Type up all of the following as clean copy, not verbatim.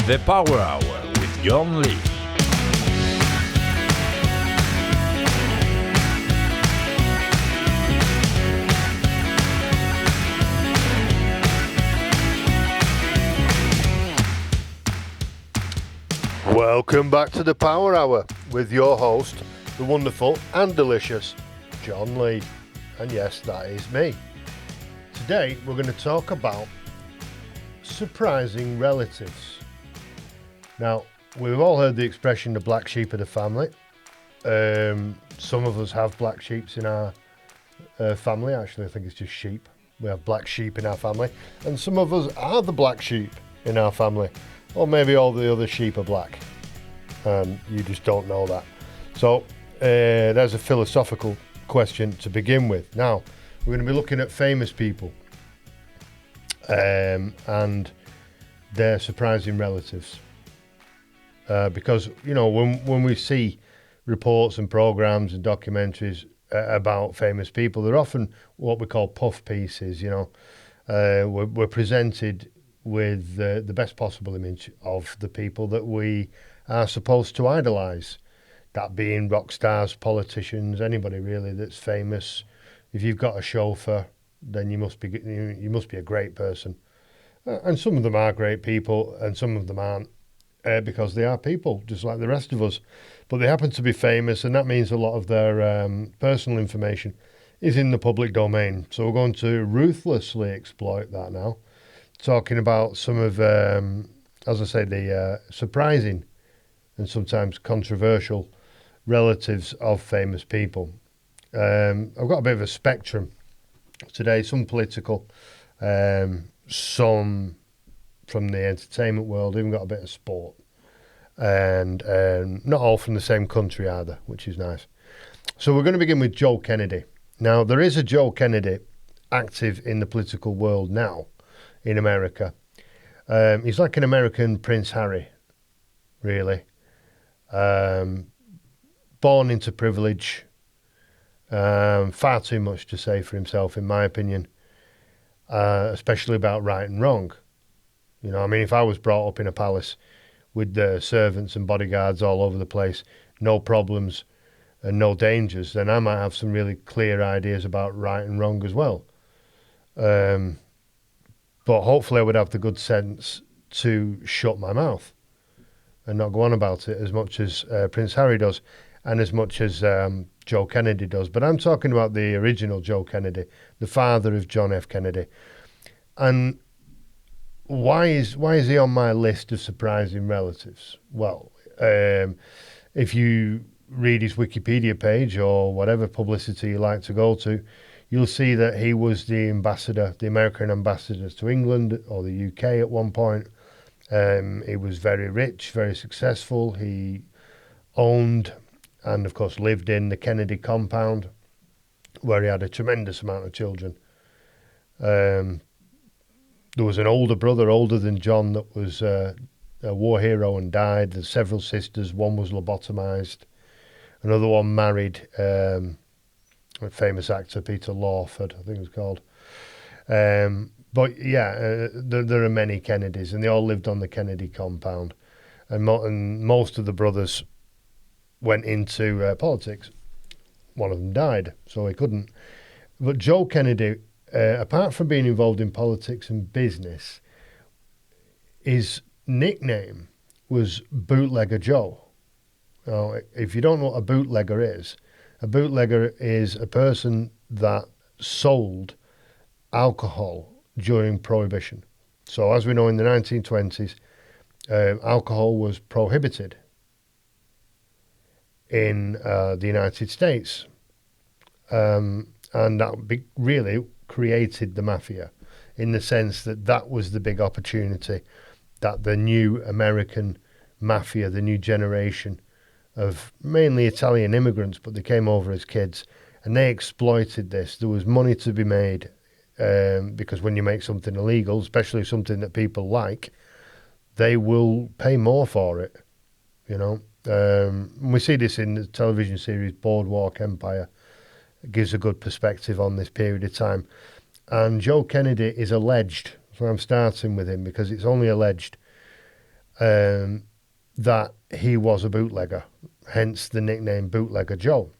The Power Hour with John Lee. Welcome back to the Power Hour with your host, the wonderful and delicious John Lee. And yes, that is me. Today we're going to talk about surprising relatives. Now, we've all heard the expression the black sheep of the family. Some of us have black sheep in our family. Actually, I think it's just sheep. We have black sheep in our family. And some of us are the black sheep in our family. Or maybe all the other sheep are black. And you just don't know that. So, there's a philosophical question to begin with. Now, we're going to be looking at famous people. And their surprising relatives. Because, you know, when we see reports and programs and documentaries about famous people, they're often what we call puff pieces, you know. We're presented with the best possible image of the people that we are supposed to idolise. That being rock stars, politicians, anybody really that's famous. If you've got a chauffeur, then you must be a great person. And some of them are great people, and some of them aren't. Because they are people, just like the rest of us. But they happen to be famous, and that means a lot of their personal information is in the public domain. So we're going to ruthlessly exploit that now, talking about some of, as I say, the surprising and sometimes controversial relatives of famous people. I've got a bit of a spectrum today, some political, some from the entertainment world, even got a bit of sport. And not all from the same country either, which is nice. So we're going to begin with Joe Kennedy. Now, there is a Joe Kennedy active in the political world now in America. He's like an American Prince Harry, really. Born into privilege. Far too much to say for himself, in my opinion, especially about right and wrong. You know, I mean, if I was brought up in a palace with the servants and bodyguards all over the place, no problems and no dangers, then I might have some really clear ideas about right and wrong as well. But hopefully I would have the good sense to shut my mouth and not go on about it as much as Prince Harry does and as much as Joe Kennedy does. But I'm talking about the original Joe Kennedy, the father of John F. Kennedy. And why is he on my list of surprising relatives? Well, if you read his Wikipedia page or whatever publicity you like to go to, you'll see that he was the ambassador, the American ambassador to England or the UK at one point. He was very rich, very successful. He owned and, of course, lived in the Kennedy compound, where he had a tremendous amount of children. There was an older brother, older than John, that was a war hero and died. There's several sisters. One was lobotomized. Another one married a famous actor, Peter Lawford, I think it was called. But yeah, there are many Kennedys, and they all lived on the Kennedy compound. And most of the brothers went into politics. One of them died, so he couldn't. But Joe Kennedy, apart from being involved in politics and business, his nickname was Bootlegger Joe. Now, if you don't know what a bootlegger is a person that sold alcohol during Prohibition. So as we know, in the 1920s, alcohol was prohibited in the United States. And that really created the mafia, in the sense that was the big opportunity that the new American mafia, the new generation of mainly Italian immigrants, but they came over as kids, and they exploited this. There was money to be made, because when you make something illegal, especially something that people like, they will pay more for it, you know. We see this in the television series Boardwalk Empire. It gives a good perspective on this period of time. And Joe Kennedy is alleged, so I'm starting with him because it's only alleged, that he was a bootlegger, hence the nickname Bootlegger Joe.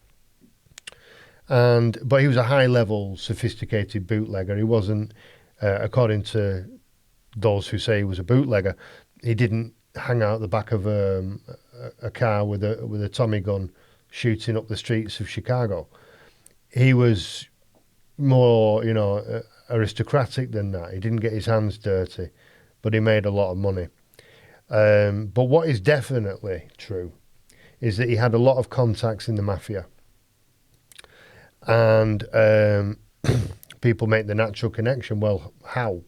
But he was a high-level, sophisticated bootlegger. He wasn't, according to those who say he was a bootlegger, he didn't hang out the back of a car with a Tommy gun shooting up the streets of Chicago. He was more, aristocratic than that. He didn't get his hands dirty, but he made a lot of money. But what is definitely true is that he had a lot of contacts in the mafia. And people make the natural connection. Well, how?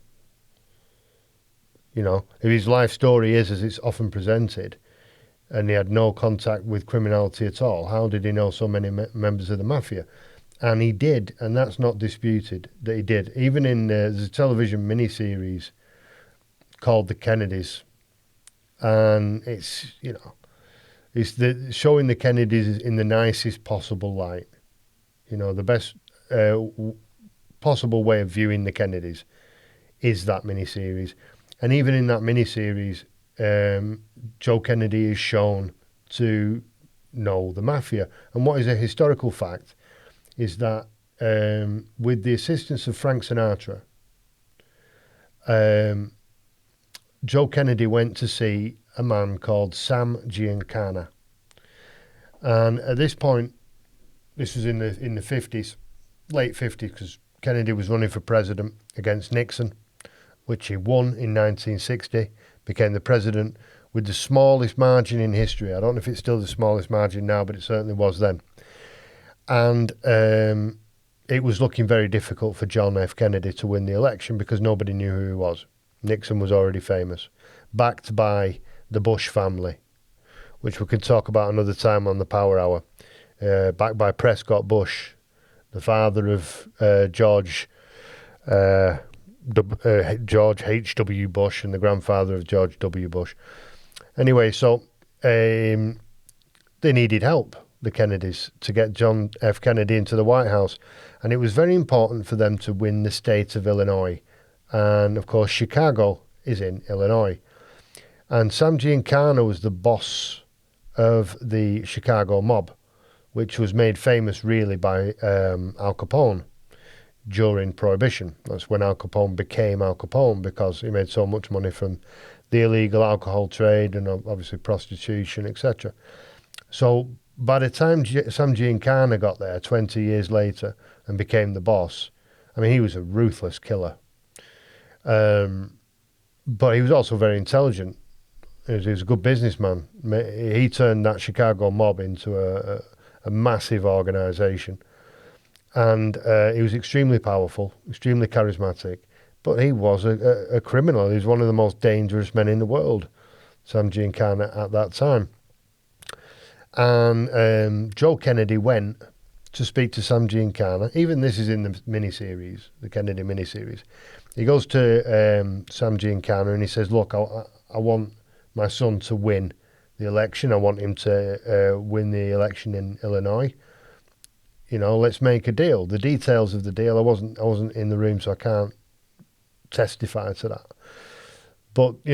If his life story is as it's often presented, and he had no contact with criminality at all, how did he know so many members of the mafia? And he did, and that's not disputed that he did. Even in there's a television miniseries called The Kennedys, and it's showing the Kennedys in the nicest possible light. The best possible way of viewing the Kennedys is that miniseries. And even in that miniseries, Joe Kennedy is shown to know the mafia. And what is a historical fact is that with the assistance of Frank Sinatra, Joe Kennedy went to see a man called Sam Giancana. And at this point, this was in the 50s, late 50s, because Kennedy was running for president against Nixon, which he won in 1960, became the president with the smallest margin in history. I don't know if it's still the smallest margin now, but it certainly was then. And it was looking very difficult for John F. Kennedy to win the election because nobody knew who he was. Nixon was already famous, backed by the Bush family, which we can talk about another time on the Power Hour. Backed by Prescott Bush, the father of George H.W. Bush and the grandfather of George W. Bush. Anyway, so they needed help, the Kennedys, to get John F. Kennedy into the White House. And it was very important for them to win the state of Illinois. And, of course, Chicago is in Illinois. And Sam Giancana was the boss of the Chicago mob, which was made famous really by Al Capone during Prohibition. That's when Al Capone became Al Capone, because he made so much money from the illegal alcohol trade and obviously prostitution, etc. So by the time Sam Giancana got there 20 years later and became the boss, I mean, he was a ruthless killer. But he was also very intelligent. He was a good businessman. He turned that Chicago mob into a massive organisation. And he was extremely powerful, extremely charismatic, but he was a criminal. He was one of the most dangerous men in the world, Sam Giancana, at that time. And Joe Kennedy went to speak to Sam Giancana. Even this is in the miniseries, the Kennedy miniseries. He goes to Sam Giancana and he says, look, I want my son to win the election. I want him to win the election in Illinois. Let's make a deal. The details of the deal, I wasn't in the room, so I can't testify to that. But,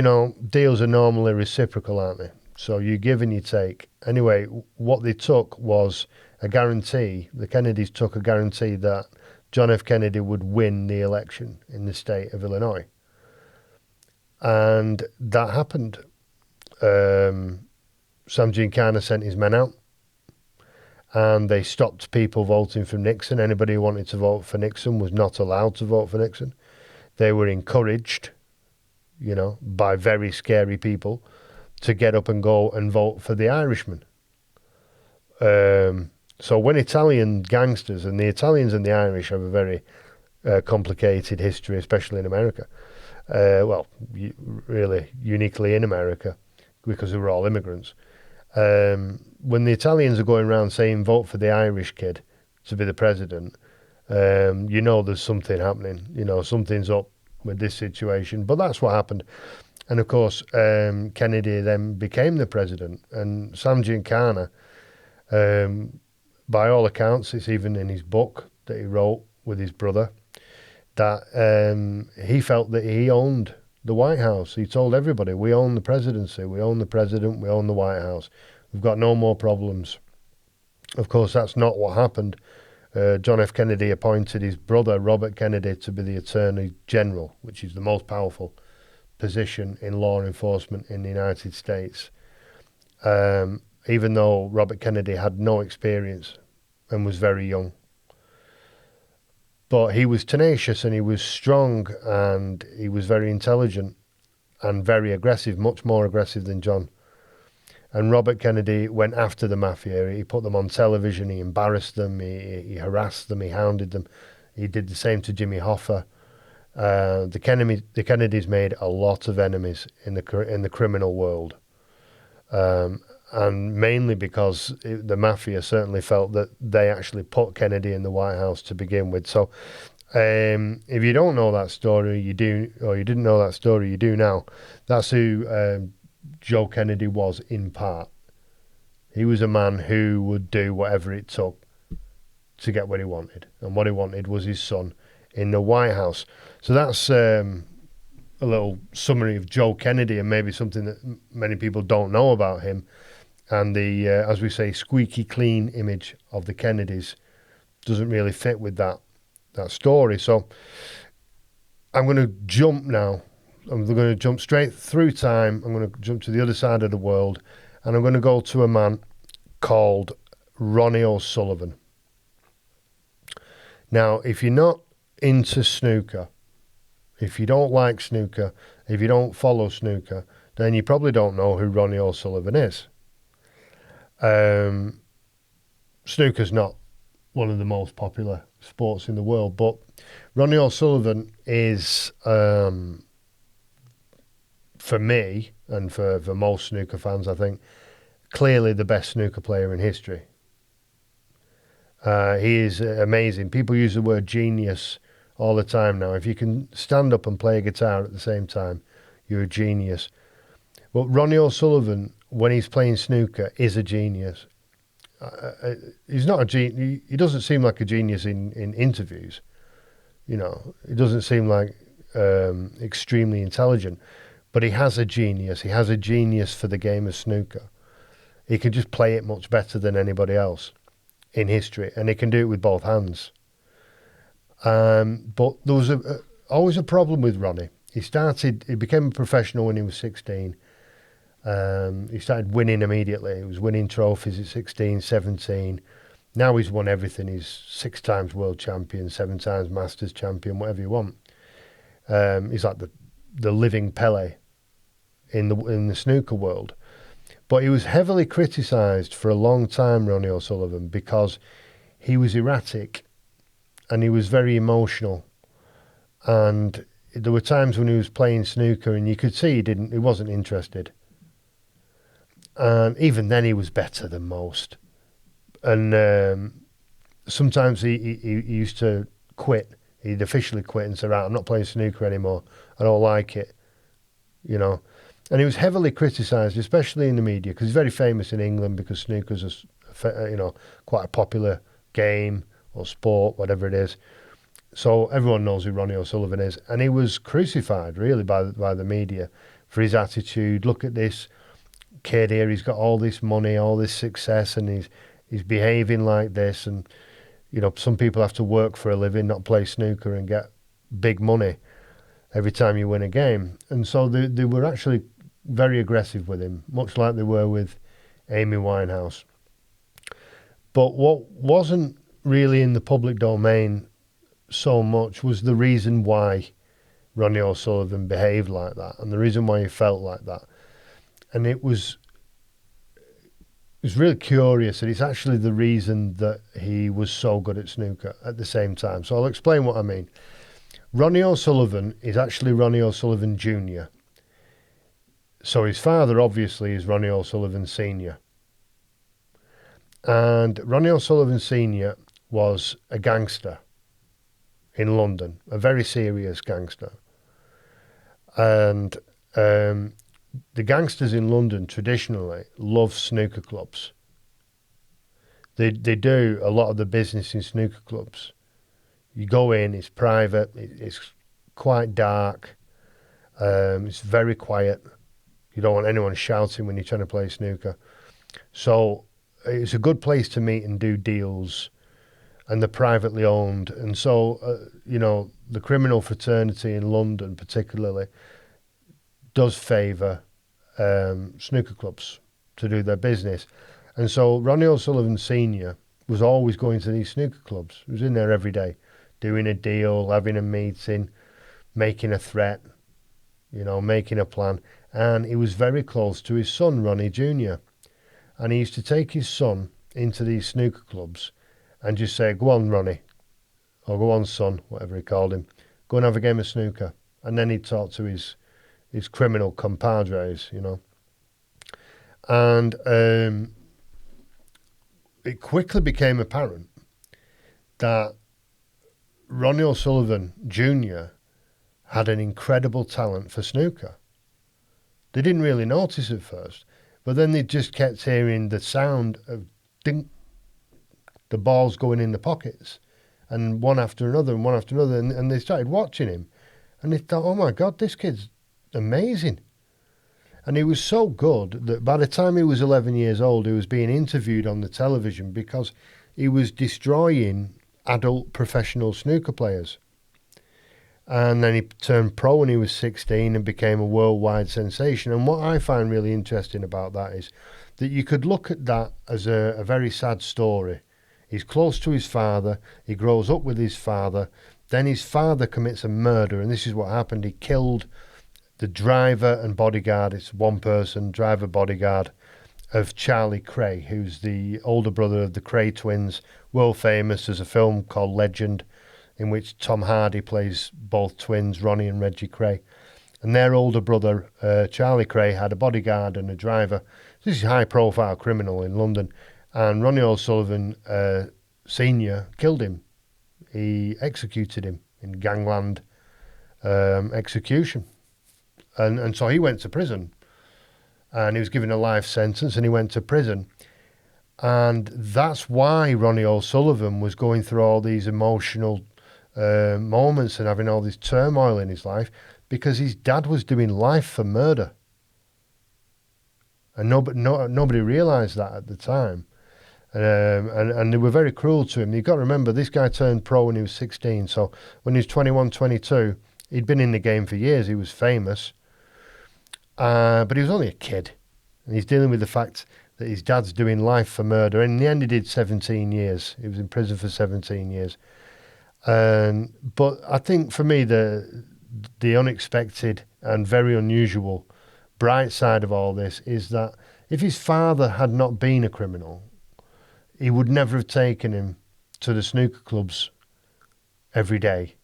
deals are normally reciprocal, aren't they? So you give and you take. Anyway, what they took was a guarantee. The Kennedys took a guarantee that John F. Kennedy would win the election in the state of Illinois. And that happened. Sam Giancana sent his men out, and they stopped people voting for Nixon. Anybody who wanted to vote for Nixon was not allowed to vote for Nixon. They were encouraged, by very scary people to get up and go and vote for the Irishman. So when Italian gangsters, and the Italians and the Irish have a very complicated history, especially in America, really uniquely in America, because we were all immigrants. When the Italians are going around saying vote for the Irish kid to be the president, there's something happening. Something's up with this situation. But that's what happened. And of course, Kennedy then became the president. And Sam Giancana, by all accounts, it's even in his book that he wrote with his brother, that he felt that he owned the White House. He told everybody, we own the presidency, we own the president, we own the White House. We've got no more problems. Of course, that's not what happened. John F. Kennedy appointed his brother, Robert Kennedy, to be the Attorney General, which is the most powerful position in law enforcement in the United States. Even though Robert Kennedy had no experience and was very young. But he was tenacious and he was strong and he was very intelligent and very aggressive, much more aggressive than John. And Robert Kennedy went after the mafia. He put them on television, he embarrassed them, he harassed them, he hounded them. He did the same to Jimmy Hoffa. The Kennedys made a lot of enemies in the criminal world. And mainly because the mafia certainly felt that they actually put Kennedy in the White House to begin with. So if you don't know that story, you do, or you didn't know that story, you do now. That's who Joe Kennedy was in part. He was a man who would do whatever it took to get what he wanted. And what he wanted was his son in the White House. So that's a little summary of Joe Kennedy, and maybe something that many people don't know about him. And the, as we say, squeaky clean image of the Kennedys doesn't really fit with that story. So I'm going to jump now. I'm going to jump straight through time. I'm going to jump to the other side of the world, and I'm going to go to a man called Ronnie O'Sullivan. Now, if you're not into snooker, if you don't like snooker, if you don't follow snooker, then you probably don't know who Ronnie O'Sullivan is. Snooker's not one of the most popular sports in the world, but Ronnie O'Sullivan is, for me, and for most snooker fans, I think, clearly the best snooker player in history. He is amazing. People use the word genius all the time now. If you can stand up and play a guitar at the same time, you're a genius. But Ronnie O'Sullivan, when he's playing snooker, is a genius. He's not a genius. He doesn't seem like a genius in interviews. You know, he doesn't seem like extremely intelligent. But he has a genius. He has a genius for the game of snooker. He can just play it much better than anybody else in history, and he can do it with both hands. But there was always a problem with Ronnie. He became a professional when he was 16. He started winning immediately. He was winning trophies at 16, 17. Now he's won everything. He's 6 times world champion, 7 times Masters champion, whatever you want. He's like the living Pele in the snooker world. But he was heavily criticised for a long time, Ronnie O'Sullivan, because he was erratic and he was very emotional. And there were times when he was playing snooker and you could see he wasn't interested. And even then he was better than most. And sometimes he used to quit. He'd officially quit and say, right, I'm not playing snooker anymore. I don't like it, you know. And he was heavily criticised, especially in the media, because he's very famous in England because snooker's quite a popular game or sport, whatever it is. So everyone knows who Ronnie O'Sullivan is. And he was crucified, really, by the media for his attitude. Look at this kid here, he's got all this money, all this success, and he's behaving like this. And, you know, some people have to work for a living, not play snooker and get big money every time you win a game. And so they were actually very aggressive with him, much like they were with Amy Winehouse. But what wasn't really in the public domain so much was the reason why Ronnie O'Sullivan behaved like that and the reason why he felt like that. And it was really curious, and it's actually the reason that he was so good at snooker at the same time. So I'll explain what I mean. Ronnie O'Sullivan is actually Ronnie O'Sullivan Jr. So his father, obviously, is Ronnie O'Sullivan Sr. And Ronnie O'Sullivan Sr. was a gangster in London, a very serious gangster. And the gangsters in London traditionally love snooker clubs. They do a lot of the business in snooker clubs. You go in, it's private, it's quite dark, It's very quiet. You don't want anyone shouting when you're trying to play snooker. So it's a good place to meet and do deals, and they're privately owned. And so, the criminal fraternity in London particularly does favour snooker clubs to do their business. And so Ronnie O'Sullivan Sr. was always going to these snooker clubs. He was in there every day, doing a deal, having a meeting, making a threat, making a plan. And he was very close to his son, Ronnie Jr. And he used to take his son into these snooker clubs and just say, "Go on, Ronnie," or "Go on, son," whatever he called him, "go and have a game of snooker." And then he'd talk to his criminal compadres, And it quickly became apparent that Ronnie O'Sullivan Jr. had an incredible talent for snooker. They didn't really notice at first, but then they just kept hearing the sound of dink, the balls going in the pockets, and one after another and one after another, and they started watching him, and they thought, "Oh my God, this kid's amazing." And he was so good that by the time he was 11 years old, he was being interviewed on the television because he was destroying adult professional snooker players. And then he turned pro when he was 16 and became a worldwide sensation. And what I find really interesting about that is that you could look at that as a very sad story. He's close to his father, he grows up with his father, then his father commits a murder, and this is what happened. He killed the driver and bodyguard, it's one person, driver bodyguard, of Charlie Cray, who's the older brother of the Cray twins, world famous. There's a film called Legend, in which Tom Hardy plays both twins, Ronnie and Reggie Cray. And their older brother, Charlie Cray, had a bodyguard and a driver. This is a high-profile criminal in London. And Ronnie O'Sullivan Sr. killed him. He executed him in gangland execution. And so he went to prison. And he was given a life sentence and he went to prison. And that's why Ronnie O'Sullivan was going through all these emotional moments and having all this turmoil in his life, because his dad was doing life for murder. And nobody realised that at the time. And they were very cruel to him. You've got to remember, this guy turned pro when he was 16. So when he was 21, 22, he'd been in the game for years. He was famous. But he was only a kid. And he's dealing with the fact that his dad's doing life for murder. And in the end, he did 17 years. He was in prison for 17 years. But I think for me, the unexpected and very unusual bright side of all this is that if his father had not been a criminal, he would never have taken him to the snooker clubs every day.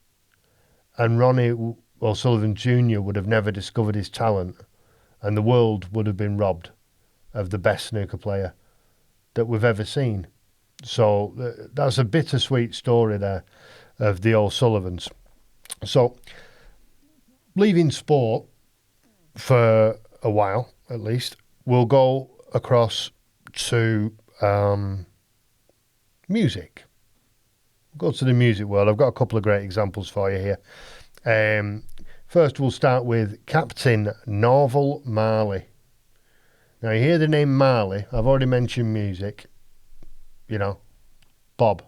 And Ronnie O'Sullivan Jr. would have never discovered his talent, and the world would have been robbed of the best snooker player that we've ever seen. So that's a bittersweet story there of the O'Sullivans. So leaving sport for a while, at least, we'll go across to music. Go to the music world. I've got a couple of great examples for you here. First, we'll start with Captain Norval Marley. Now, you hear the name Marley. I've already mentioned music. Bob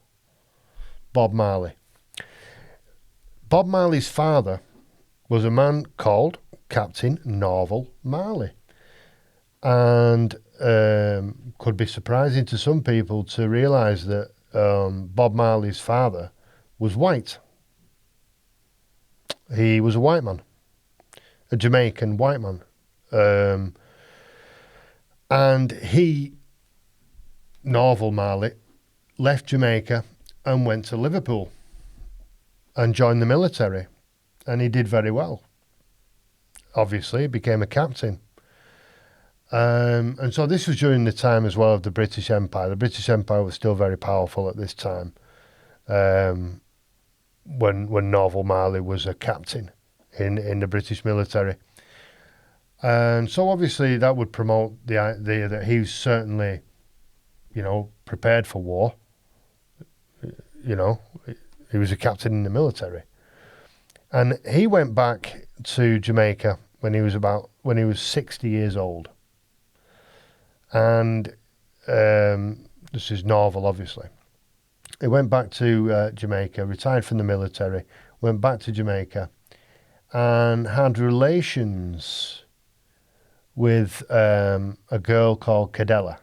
Marley. Bob Marley's father was a man called Captain Norval Marley. And could be surprising to some people to realise that Bob Marley's father was white. He was a white man, a Jamaican white man. And he, Norval Marley, left Jamaica and went to Liverpool and joined the military. And he did very well. Obviously, he became a captain. And so this was during the time as well of the British Empire. The British Empire was still very powerful at this time, when Norval Marley was a captain in the British military. And so obviously that would promote the idea that he was certainly, prepared for war. He was a captain in the military. And he went back to Jamaica when he was 60 years old. And this is Norval, obviously. He went back to Jamaica, retired from the military, went back to Jamaica, and had relations with a girl called Cadella,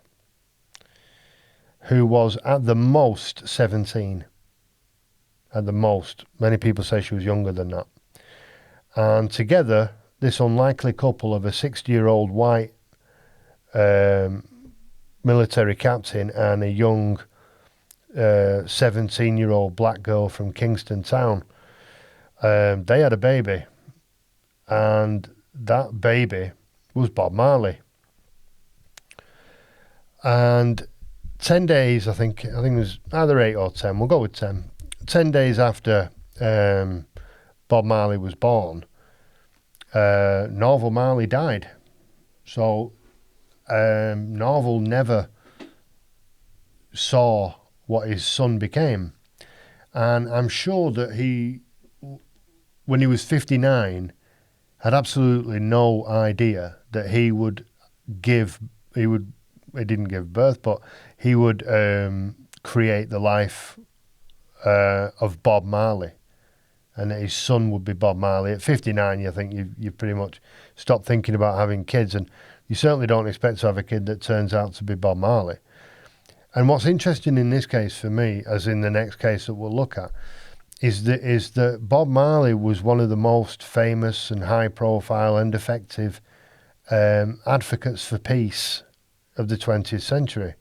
who was at the most 17. At the most. Many people say she was younger than that. And together, this unlikely couple of a 60-year-old white military captain and a young 17-year-old black girl from Kingston Town, they had a baby. And that baby was Bob Marley. And 10 days, I think it was either 8 or 10, we'll go with 10. 10 days after Bob Marley was born, Norval Marley died. So Norval never saw what his son became. And I'm sure that he, when he was 59, had absolutely no idea that he didn't give birth, but he would create the life of Bob Marley, and that his son would be Bob Marley. At 59, you think you pretty much stop thinking about having kids, and you certainly don't expect to have a kid that turns out to be Bob Marley. And what's interesting in this case for me, as in the next case that we'll look at, is that Bob Marley was one of the most famous and high-profile and effective advocates for peace of the 20th century.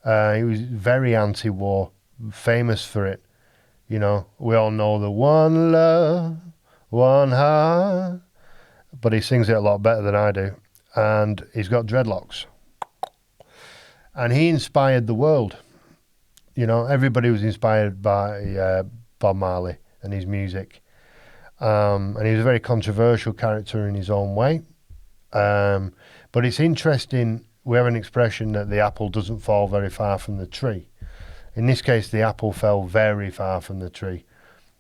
He was very anti-war, famous for it. You know, we all know the one love, one heart, but he sings it a lot better than I do. And he's got dreadlocks. And he inspired the world. You know, everybody was inspired by Bob Marley and his music. And he was a very controversial character in his own way. But it's interesting, we have an expression that the apple doesn't fall very far from the tree. In this case, the apple fell very far from the tree.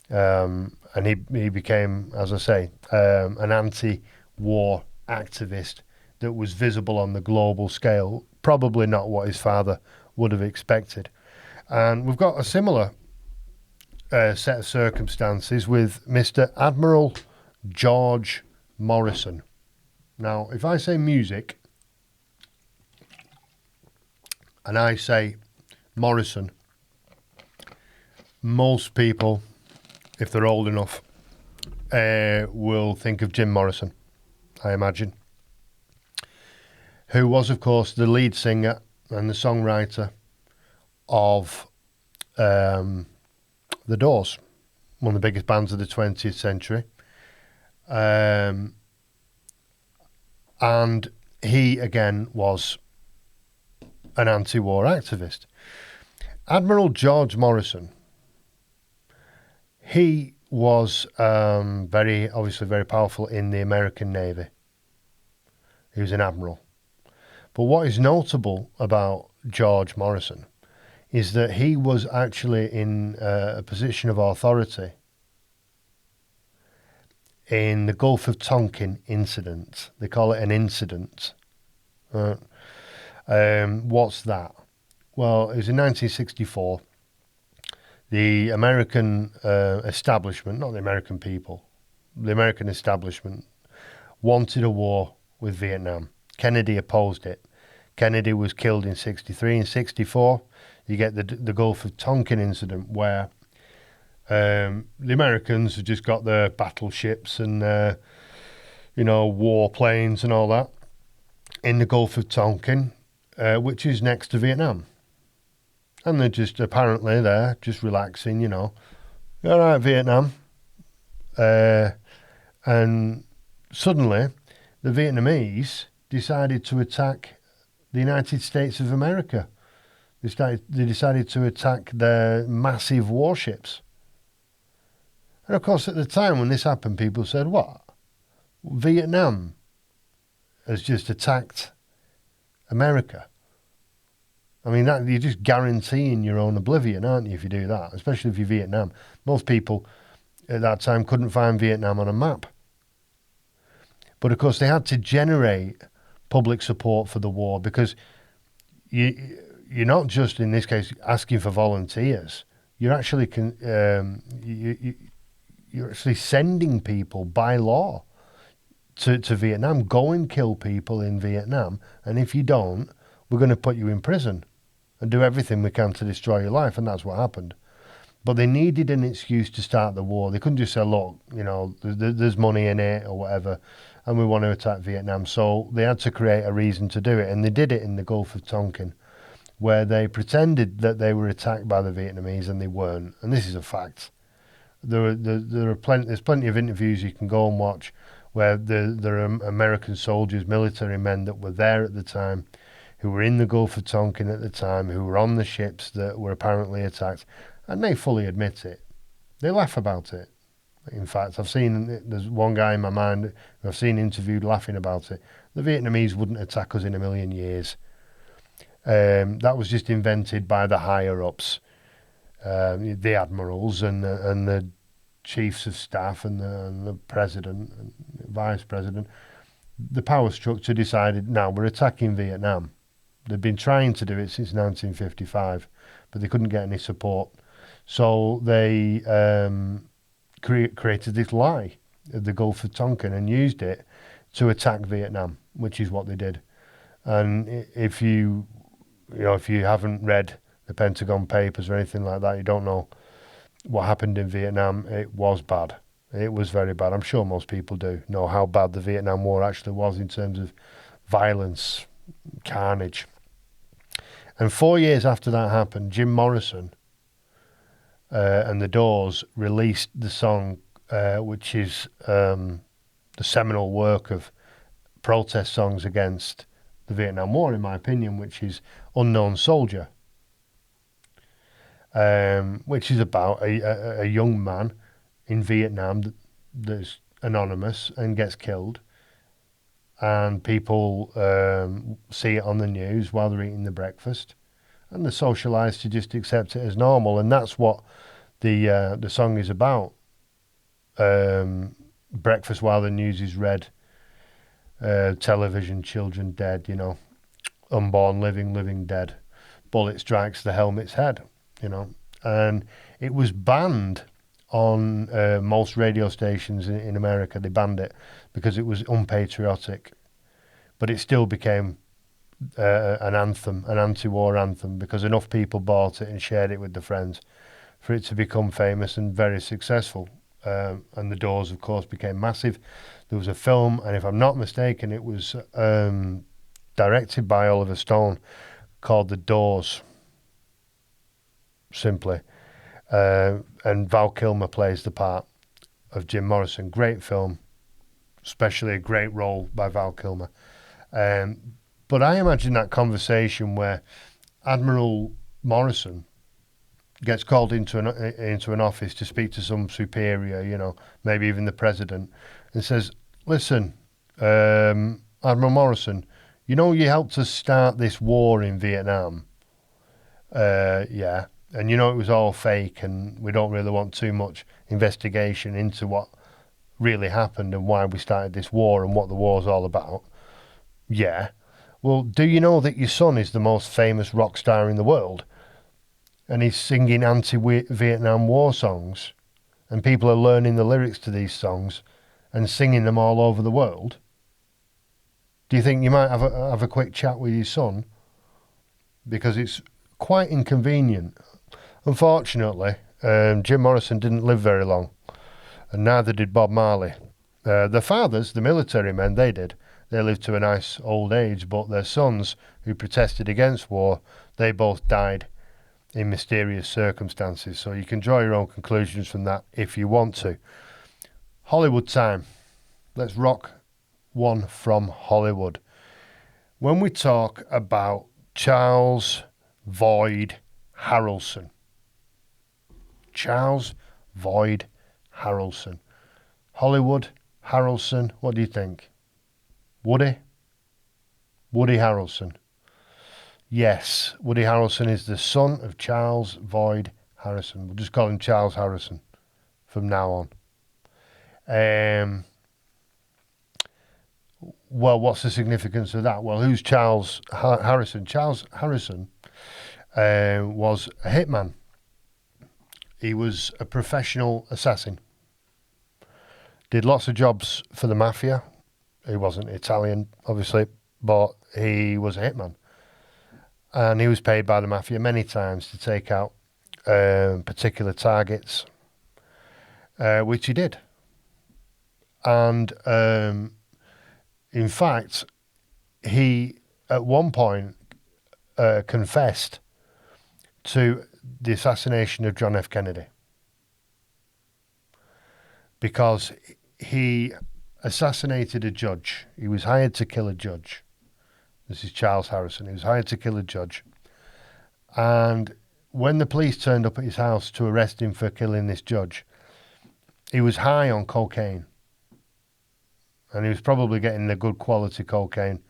And he became, as I say, an anti-war activist that was visible on the global scale, probably not what his father would have expected. And we've got a similar set of circumstances with Mr. Admiral George Morrison. Now, if I say music, and I say Morrison, most people, if they're old enough, will think of Jim Morrison, I imagine, who was, of course, the lead singer and the songwriter of The Doors, one of the biggest bands of the 20th century. And he, again, was an anti-war activist. Admiral George Morrison, he was obviously very powerful in the American Navy. He was an admiral. But what is notable about George Morrison is that he was actually in a position of authority in the Gulf of Tonkin incident. They call it an incident. What's that? Well, it was in 1964. The American establishment, not the American people, the American establishment wanted a war with Vietnam. Kennedy opposed it. Kennedy was killed in 63. In 64, you get the Gulf of Tonkin incident where the Americans have just got their battleships and war planes and all that in the Gulf of Tonkin, which is next to Vietnam. And they're just apparently there, just relaxing, all right, Vietnam. And suddenly, the Vietnamese decided to attack the United States of America. They decided to attack their massive warships. And of course, at the time when this happened, people said, what? Vietnam has just attacked America. I mean, you're just guaranteeing your own oblivion, aren't you, if you do that, especially if you're Vietnam. Most people at that time couldn't find Vietnam on a map. But of course, they had to generate public support for the war because you're not just, in this case, asking for volunteers. You're actually you're actually sending people by law to Vietnam. Go and kill people in Vietnam, and if you don't, we're going to put you in prison and do everything we can to destroy your life. And that's what happened. But they needed an excuse to start the war. They couldn't just say, look, there's money in it or whatever, and we want to attack Vietnam. So they had to create a reason to do it, and they did it in the Gulf of Tonkin, where they pretended that they were attacked by the Vietnamese, and they weren't. And this is a fact. There's plenty of interviews you can go and watch where there are American soldiers, military men that were there at the time, who were in the Gulf of Tonkin at the time, who were on the ships that were apparently attacked, and they fully admit it. They laugh about it. In fact, there's one guy in my mind who I've seen interviewed laughing about it. The Vietnamese wouldn't attack us in a million years. That was just invented by the higher-ups, the admirals and the chiefs of staff and the president and vice president. The power structure decided, now we're attacking Vietnam. They've been trying to do it since 1955, but they couldn't get any support. So they created this lie at the Gulf of Tonkin and used it to attack Vietnam, which is what they did. And if you haven't read the Pentagon Papers or anything like that, you don't know what happened in Vietnam. It was bad. It was very bad. I'm sure most people do know how bad the Vietnam War actually was in terms of violence, carnage. And 4 years after that happened, Jim Morrison and the Doors released the song, which is the seminal work of protest songs against the Vietnam War, in my opinion, which is Unknown Soldier, which is about a young man in Vietnam that's anonymous and gets killed, and people see it on the news while they're eating the breakfast, and they're socialised to just accept it as normal, and that's what the song is about. Breakfast while the news is read, television, children dead, unborn living dead, bullet strikes the helmet's head, and it was banned on most radio stations in America. They banned it because it was unpatriotic, but it still became an anthem, an anti-war anthem, because enough people bought it and shared it with their friends for it to become famous and very successful. And the Doors, of course, became massive. There was a film, and if I'm not mistaken, it was directed by Oliver Stone, called The Doors, simply. And Val Kilmer plays the part of Jim Morrison. Great film, especially a great role by Val Kilmer. But I imagine that conversation where Admiral Morrison gets called into an office to speak to some superior, maybe even the president, and says, listen, Admiral Morrison, you helped us start this war in Vietnam. Yeah. And it was all fake, and we don't really want too much investigation into what really happened and why we started this war and what the war's all about. Yeah. Well, do you know that your son is the most famous rock star in the world? And he's singing anti-Vietnam War songs, and people are learning the lyrics to these songs and singing them all over the world. Do you think you might have a quick chat with your son? Because it's quite inconvenient. Unfortunately, Jim Morrison didn't live very long, and neither did Bob Marley. Their fathers, the military men, they did. They lived to a nice old age, but their sons, who protested against war, they both died in mysterious circumstances. So you can draw your own conclusions from that if you want to. Hollywood time. Let's rock one from Hollywood. When we talk about Charles Void Harrelson. Charles Void Harrelson. Hollywood, Harrelson, what do you think? Woody Harrelson. Yes, Woody Harrelson is the son of Charles Void Harrison. We'll just call him Charles Harrison from now on. Well, what's the significance of that? Well, who's Charles Harrison? Charles Harrison was a hitman. He was a professional assassin. Did lots of jobs for the mafia. He wasn't Italian, obviously, but he was a hitman. And he was paid by the mafia many times to take out particular targets, which he did. And in fact, he at one point confessed to the assassination of John F. Kennedy because he assassinated a judge. He was hired to kill a judge. This is Charles Harrison. He was hired to kill a judge. And when the police turned up at his house to arrest him for killing this judge, he was high on cocaine. And he was probably getting the good quality cocaine,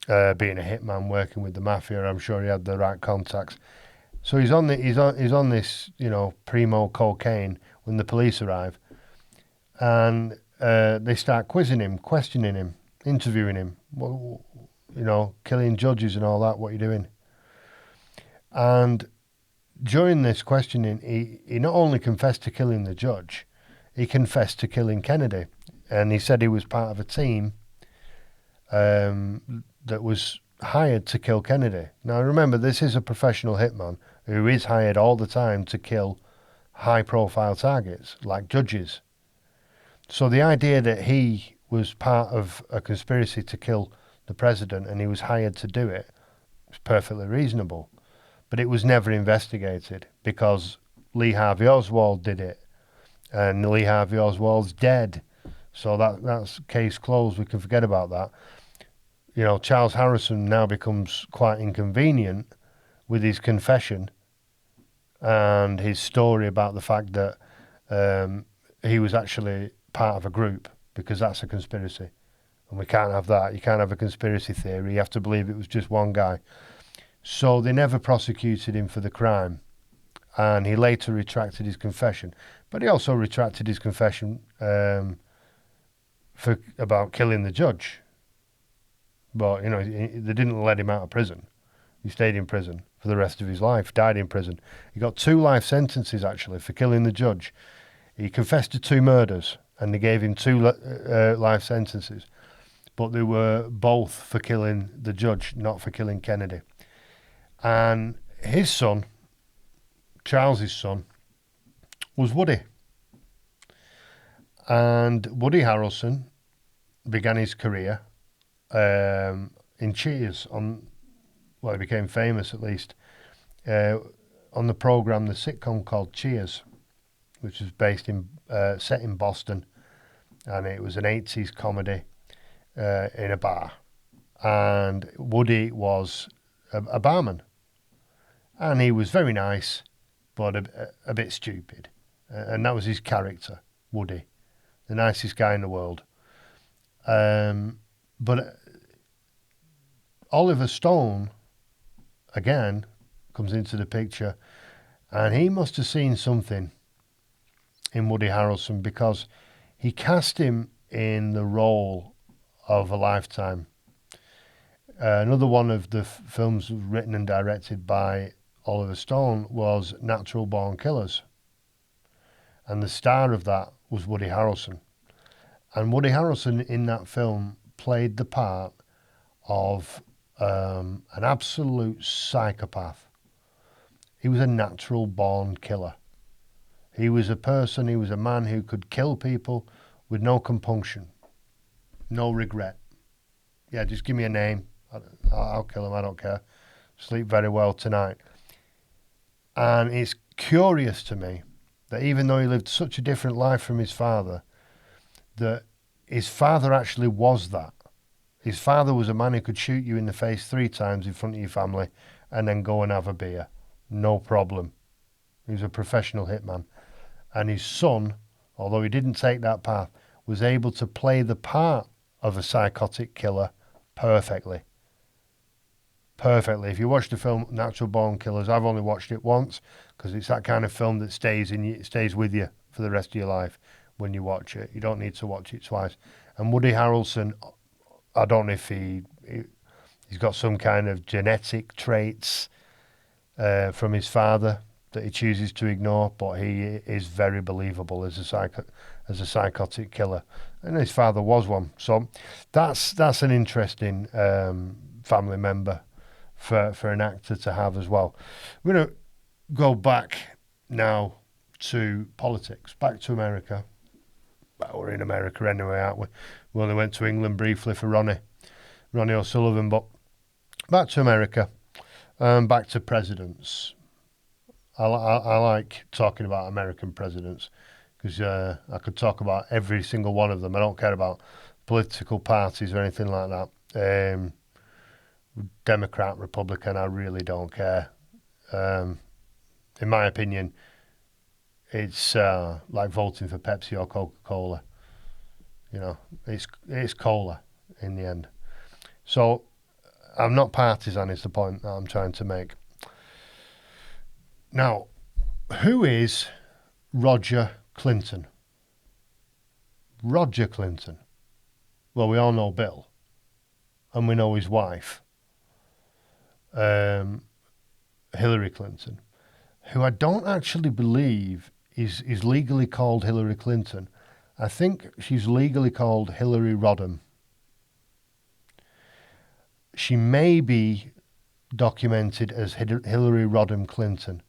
being a hitman working with the mafia. I'm sure he had the right contacts. So he's on this, primo cocaine when the police arrive, and they start quizzing him, questioning him, interviewing him. Well, killing judges and all that. What are you doing? And during this questioning, he not only confessed to killing the judge, he confessed to killing Kennedy. And he said he was part of a team that was hired to kill Kennedy. Now, remember, this is a professional hitman who is hired all the time to kill high-profile targets, like judges. So the idea that he was part of a conspiracy to kill the president and he was hired to do it was perfectly reasonable. But it was never investigated because Lee Harvey Oswald did it. And Lee Harvey Oswald's dead. So that's case closed. We can forget about that. Charles Harrison now becomes quite inconvenient with his confession and his story about the fact that he was actually part of a group, because that's a conspiracy. And we can't have that. You can't have a conspiracy theory. You have to believe it was just one guy. So they never prosecuted him for the crime. And he later retracted his confession. But he also retracted his confession about killing the judge. But, they didn't let him out of prison. He stayed in prison for the rest of his life, died in prison. He got 2 life sentences, actually, for killing the judge. He confessed to 2 murders, and they gave him 2 life sentences. But they were both for killing the judge, not for killing Kennedy. And his son, Charles's son, was Woody. And Woody Harrelson began his career in Cheers he became famous at least, on the programme, the sitcom called Cheers, which was set in Boston, and it was an 80s comedy in a bar. And Woody was a barman, and he was very nice, but a bit stupid. And that was his character, Woody, the nicest guy in the world. But Oliver Stone, again, comes into the picture, and he must have seen something in Woody Harrelson, because he cast him in the role of a lifetime. Another one of the films written and directed by Oliver Stone was Natural Born Killers. And the star of that was Woody Harrelson. And Woody Harrelson in that film played the part of an absolute psychopath. He was a natural born killer. He was a man who could kill people with no compunction, no regret. Yeah, just give me a name. I'll kill him, I don't care. Sleep very well tonight. And it's curious to me that even though he lived such a different life from his father, that his father actually was that. His father was a man who could shoot you in the face 3 times in front of your family and then go and have a beer. No problem. He was a professional hitman. And his son, although he didn't take that path, was able to play the part of a psychotic killer perfectly. Perfectly. If you watch the film Natural Born Killers, I've only watched it once because it's that kind of film that stays with you for the rest of your life when you watch it. You don't need to watch it twice. And Woody Harrelson, I don't know if he's got some kind of genetic traits from his father that he chooses to ignore, but he is very believable as a psychotic killer, and his father was one. So that's an interesting family member for an actor to have as well. We're going to go back now to politics, back to America. Well, we're in America anyway, aren't we? We only went to England briefly for Ronnie O'Sullivan, but back to America, back to presidents. I like talking about American presidents because I could talk about every single one of them. I don't care about political parties or anything like that. Democrat, Republican, I really don't care. In my opinion, it's like voting for Pepsi or Coca-Cola. You know, it's cola in the end. So I'm not partisan is the point that I'm trying to make. Now, who is Roger Clinton? Roger Clinton. Well, we all know Bill, and we know his wife, Hillary Clinton, who I don't actually believe is legally called Hillary Clinton. I think she's legally called Hillary Rodham. She may be documented as Hillary Rodham Clinton,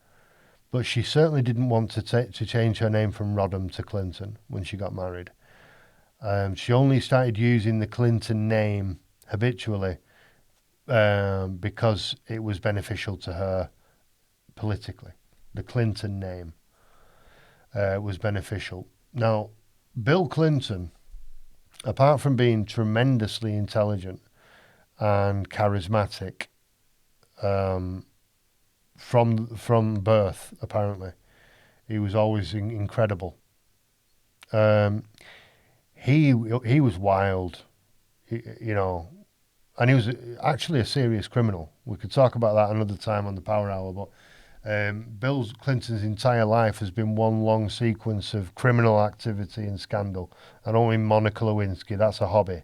but she certainly didn't want to change her name from Rodham to Clinton when she got married. She only started using the Clinton name habitually because it was beneficial to her politically. The Clinton name was beneficial. Now, Bill Clinton, apart from being tremendously intelligent and charismatic from birth, apparently, he was always incredible. He was wild, you know, and he was actually a serious criminal. We could talk about that another time on the Power Hour, but Bill Clinton's entire life has been one long sequence of criminal activity and scandal. I don't mean Monica Lewinsky, that's a hobby.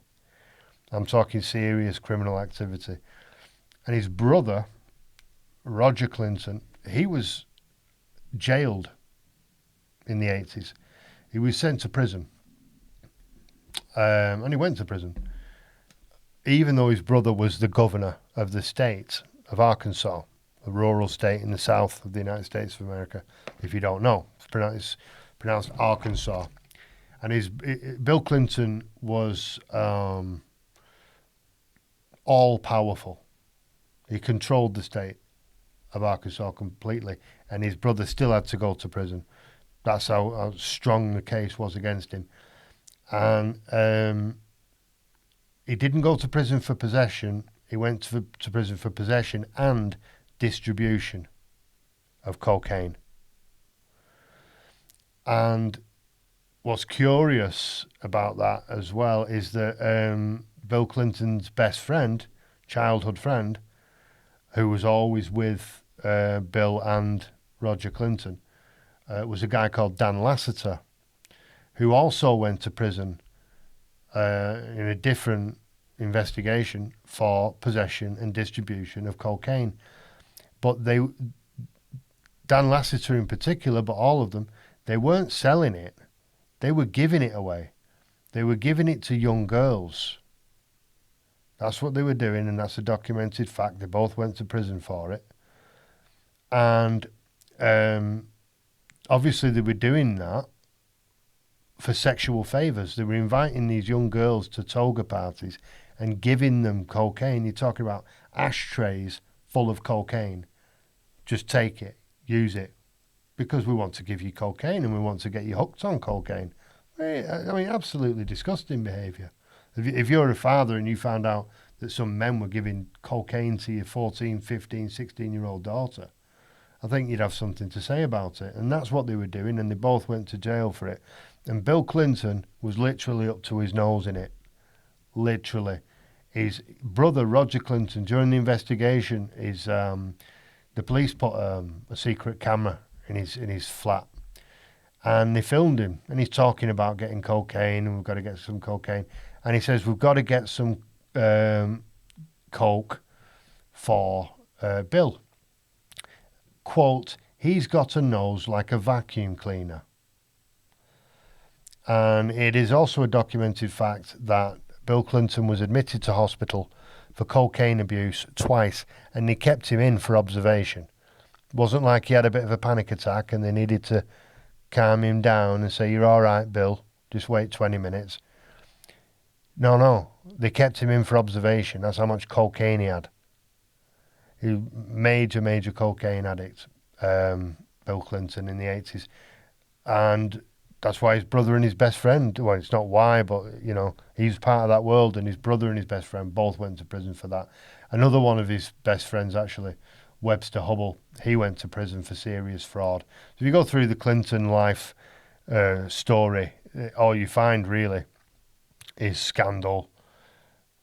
I'm talking serious criminal activity. And his brother, Roger Clinton, he was jailed in the 80s. He was sent to prison. And he went to prison. Even though his brother was the governor of the state of Arkansas, a rural state in the south of the United States of America, if you don't know. It's pronounced Arkansas. And Bill Clinton was all-powerful. He controlled the state of Arkansas completely, and his brother still had to go to prison. That's how strong the case was against him. And he didn't go to prison for possession. He went to prison for possession and distribution of cocaine. And what's curious about that as well is that Bill Clinton's best friend, childhood friend, who was always with Bill and Roger Clinton, was a guy called Dan Lasseter, who also went to prison in a different investigation for possession and distribution of cocaine. But Dan Lasseter in particular, but all of them, they weren't selling it. They were giving it away. They were giving it to young girls. That's what they were doing, and that's a documented fact. They both went to prison for it. And obviously they were doing that for sexual favours. They were inviting these young girls to toga parties and giving them cocaine. You're talking about ashtrays full of cocaine. Just take it, use it, because we want to give you cocaine and we want to get you hooked on cocaine. I mean, absolutely disgusting behaviour. If you're a father and you found out that some men were giving cocaine to your 14, 15, 16-year-old daughter, I think you'd have something to say about it. And that's what they were doing, and they both went to jail for it. And Bill Clinton was literally up to his nose in it. Literally. His brother, Roger Clinton, during the investigation, the police put a secret camera in his flat. And they filmed him, and he's talking about getting cocaine, and we've got to get some cocaine. And he says, we've got to get some coke for Bill. Quote, he's got a nose like a vacuum cleaner. And it is also a documented fact that Bill Clinton was admitted to hospital for cocaine abuse twice, and they kept him in for observation. It wasn't like he had a bit of a panic attack and they needed to calm him down and say, you're all right, Bill, just wait 20 minutes. No, they kept him in for observation. That's how much cocaine he had. He major cocaine addict, Bill Clinton, in the 80s. And that's why his brother and his best friend, well, it's not why, but, you know, he's part of that world, and his brother and his best friend both went to prison for that. Another one of his best friends, actually, Webster Hubbell, he went to prison for serious fraud. So if you go through the Clinton life story, all you find, really, is scandal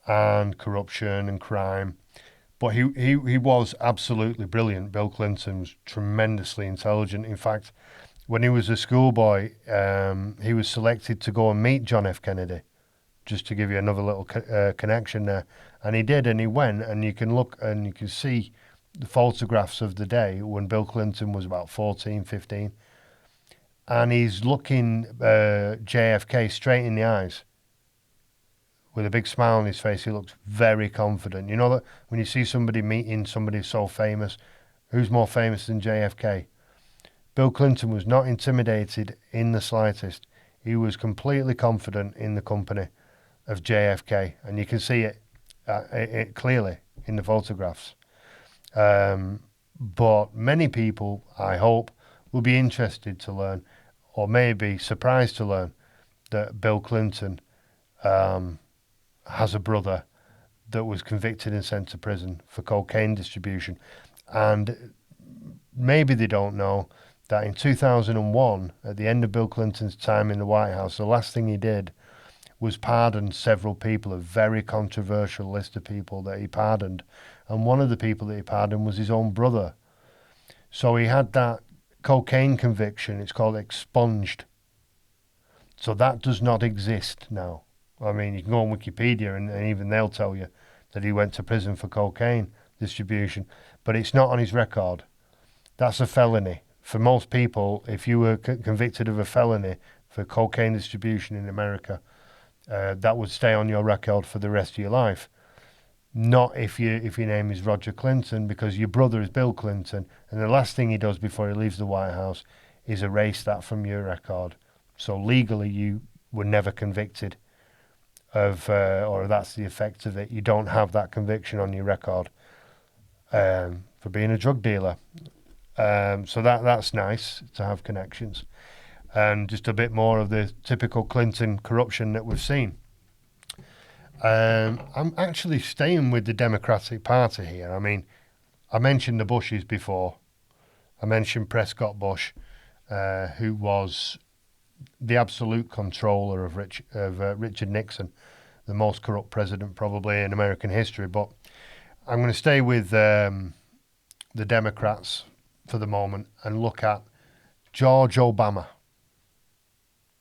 and corruption and crime. But he was absolutely brilliant. Bill Clinton was tremendously intelligent. In fact, when he was a schoolboy, he was selected to go and meet John F. Kennedy, just to give you another little connection there. And he did, and he went, and you can look and you can see the photographs of the day when Bill Clinton was about 14, 15. And he's looking JFK straight in the eyes with a big smile on his face. He looks very confident. You know that when you see somebody meeting somebody so famous, who's more famous than JFK? Bill Clinton was not intimidated in the slightest. He was completely confident in the company of JFK, and you can see it clearly in the photographs. But many people, I hope, will be interested to learn, or maybe surprised to learn, that Bill Clinton has a brother that was convicted and sent to prison for cocaine distribution. And maybe they don't know that in 2001, at the end of Bill Clinton's time in the White House, the last thing he did was pardon several people, a very controversial list of people that he pardoned. And one of the people that he pardoned was his own brother. So he had that cocaine conviction, it's called expunged. So that does not exist now. I mean, you can go on Wikipedia and even they'll tell you that he went to prison for cocaine distribution, but it's not on his record. That's a felony. For most people, if you were convicted of a felony for cocaine distribution in America, that would stay on your record for the rest of your life. Not if your name is Roger Clinton, because your brother is Bill Clinton, and the last thing he does before he leaves the White House is erase that from your record. So legally, you were never convicted of, or that's the effect of it. You don't have that conviction on your record for being a drug dealer. So that's nice to have connections, and just a bit more of the typical Clinton corruption that we've seen. I'm actually staying with the Democratic Party here. I mean, I mentioned the Bushes before. I mentioned Prescott Bush, who was the absolute controller of Richard Nixon, the most corrupt president probably in American history. But I'm going to stay with the Democrats for the moment and look at George Obama.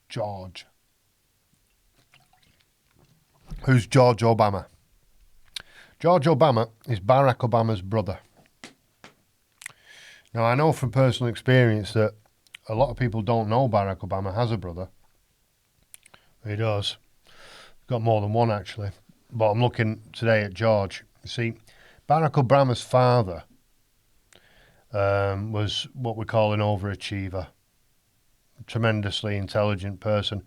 George. Who's George Obama? George Obama is Barack Obama's brother. Now, I know from personal experience that a lot of people don't know Barack Obama has a brother. He does. Got more than one, actually. But I'm looking today at George. You see, Barack Obama's father was what we call an overachiever, a tremendously intelligent person,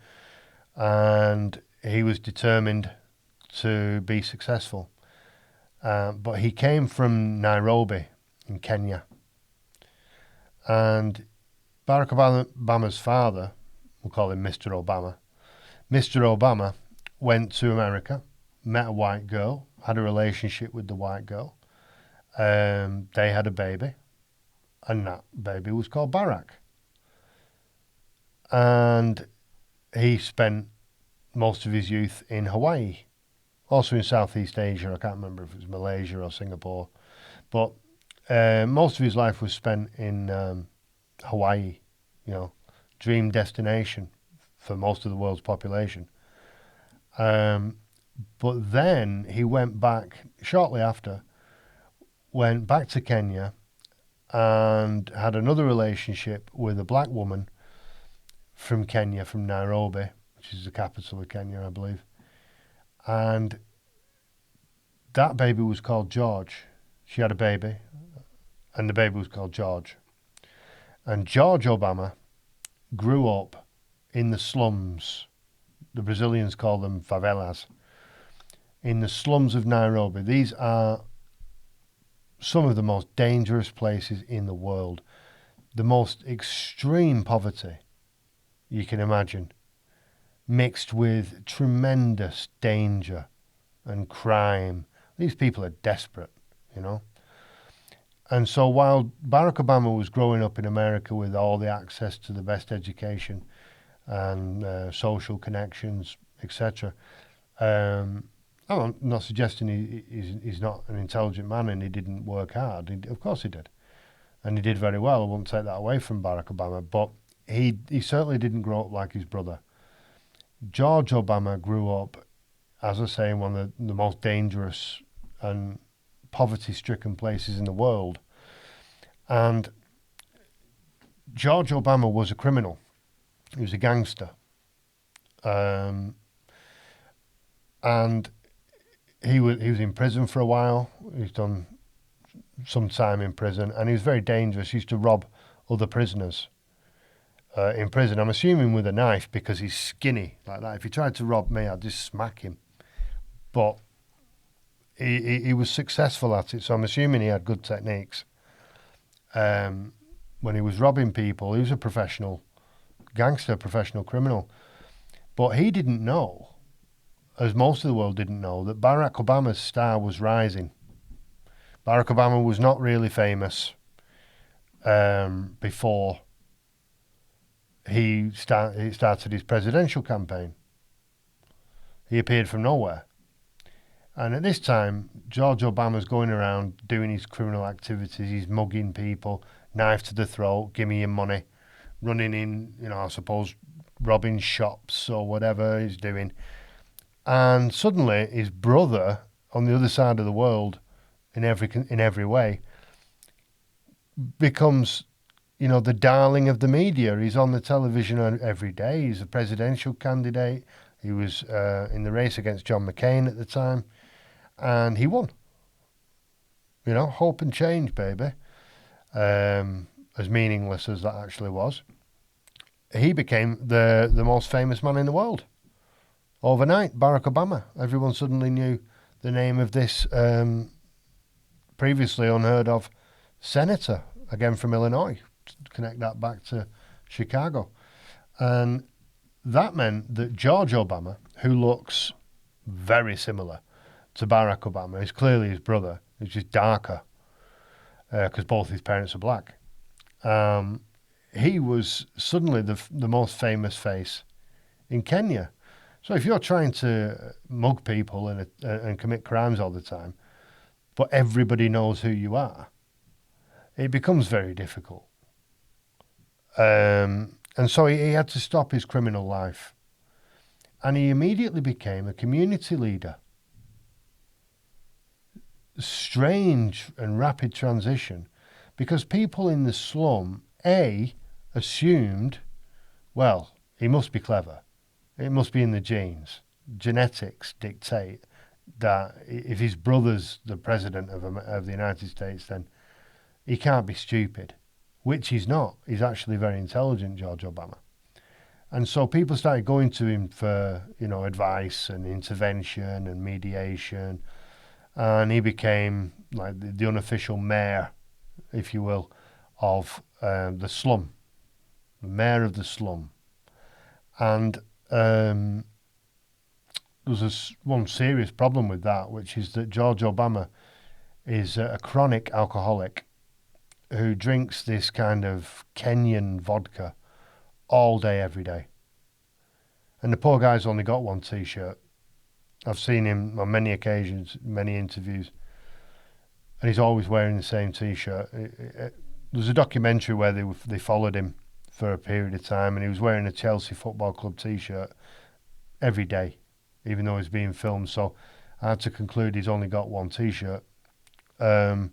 and he was determined to be successful. But he came from Nairobi in Kenya, and Barack Obama's father, we'll call him Mr. Obama. Mr. Obama went to America, met a white girl, had a relationship with the white girl. They had a baby, and that baby was called Barack. And he spent most of his youth in Hawaii, also in Southeast Asia. I can't remember if it was Malaysia or Singapore, but most of his life was spent in Hawaii, you know, dream destination for most of the world's population. But then he went back shortly after, went back to Kenya and had another relationship with a black woman from Kenya, from Nairobi, which is the capital of Kenya, I believe. And that baby was called George. She had a baby, and the baby was called George. And George Obama grew up in the slums. The Brazilians call them favelas. In the slums of Nairobi. These are some of the most dangerous places in the world. The most extreme poverty you can imagine, mixed with tremendous danger and crime. These people are desperate, you know. And so while Barack Obama was growing up in America with all the access to the best education and social connections, etc., I'm not suggesting he's not an intelligent man and he didn't work hard. Of course he did. And he did very well. I won't take that away from Barack Obama. But he certainly didn't grow up like his brother. George Obama grew up, as I say, in one of the most dangerous and poverty-stricken places in the world. And George Obama was a criminal. He was a gangster. And he was in prison for a while. He's done some time in prison, and he was very dangerous. He used to rob other prisoners in prison. I'm assuming with a knife because he's skinny like that. If he tried to rob me, I'd just smack him. But he was successful at it, so I'm assuming he had good techniques. When he was robbing people, he was a professional gangster, professional criminal. But he didn't know, as most of the world didn't know, that Barack Obama's star was rising. Barack Obama was not really famous before he started his presidential campaign. He appeared from nowhere. And at this time, George Obama's going around doing his criminal activities. He's mugging people, knife to the throat, give me your money, running in, I suppose, robbing shops or whatever he's doing. And suddenly his brother on the other side of the world, in every way, becomes, the darling of the media. He's on the television every day. He's a presidential candidate. He was in the race against John McCain at the time, and he won. Hope and change, baby. As meaningless as that actually was, he became the most famous man in the world. Overnight, Barack Obama. Everyone suddenly knew the name of this previously unheard of senator, again from Illinois, to connect that back to Chicago. And that meant that George Obama, who looks very similar to Barack Obama, is clearly his brother, he's just darker, because both his parents are black. He was suddenly the most famous face in Kenya. So if you're trying to mug people and commit crimes all the time, but everybody knows who you are, it becomes very difficult. And so he had to stop his criminal life. And he immediately became a community leader. Strange and rapid transition, because people in the slum, assumed, well, he must be clever. It must be in the genes. Genetics dictate that if his brother's the president of the United States, then he can't be stupid, which he's not. He's actually very intelligent, George Obama. And so people started going to him for, advice and intervention and mediation. And he became like the unofficial mayor, if you will, of the slum, the mayor of the slum. And there was one serious problem with that, which is that George Obama is a chronic alcoholic who drinks this kind of Kenyan vodka all day, every day. And the poor guy's only got one T-shirt. I've seen him on many occasions, many interviews, and he's always wearing the same T-shirt. There's a documentary where they followed him for a period of time, and he was wearing a Chelsea Football Club T-shirt every day, even though he's being filmed. So I had to conclude he's only got one T-shirt, and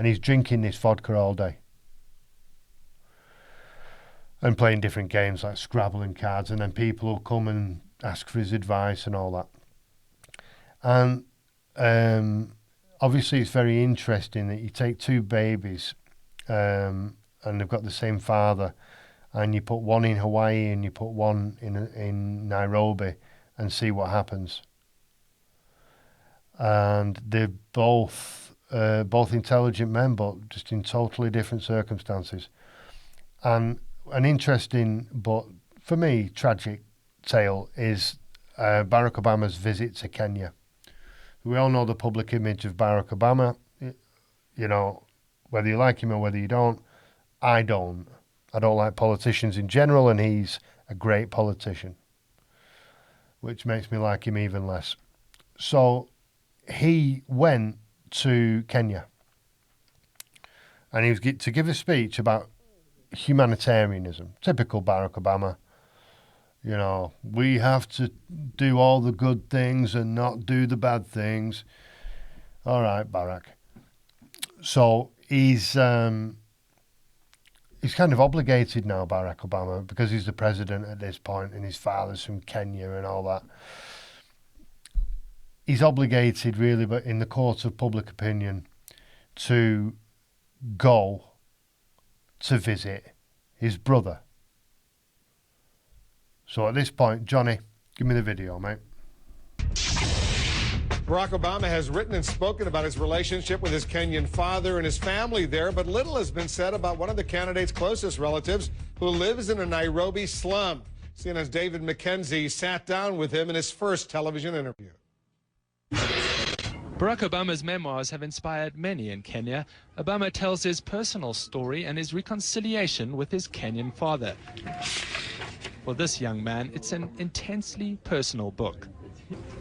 he's drinking this vodka all day and playing different games like Scrabble and cards, and then people will come and ask for his advice and all that. And obviously it's very interesting that you take two babies and they've got the same father, and you put one in Hawaii and you put one in Nairobi and see what happens. And they're both intelligent men, but just in totally different circumstances. And an interesting, but for me, tragic tale is Barack Obama's visit to Kenya. We all know the public image of Barack Obama, you know, whether you like him or whether you don't. I don't. I don't like politicians in general, and he's a great politician, which makes me like him even less. So he went to Kenya, and he was to give a speech about humanitarianism. Typical Barack Obama. You know, we have to do all the good things and not do the bad things. All right, Barack. So he's kind of obligated now, Barack Obama, because he's the president at this point and his father's from Kenya and all that. He's obligated, really, but in the court of public opinion, to go to visit his brother. So at this point, Johnny, give me the video, mate. Barack Obama has written and spoken about his relationship with his Kenyan father and his family there, but little has been said about one of the candidate's closest relatives who lives in a Nairobi slum. CNN's David McKenzie sat down with him in his first television interview. Barack Obama's memoirs have inspired many in Kenya. Obama tells his personal story and his reconciliation with his Kenyan father. For this young man, it's an intensely personal book.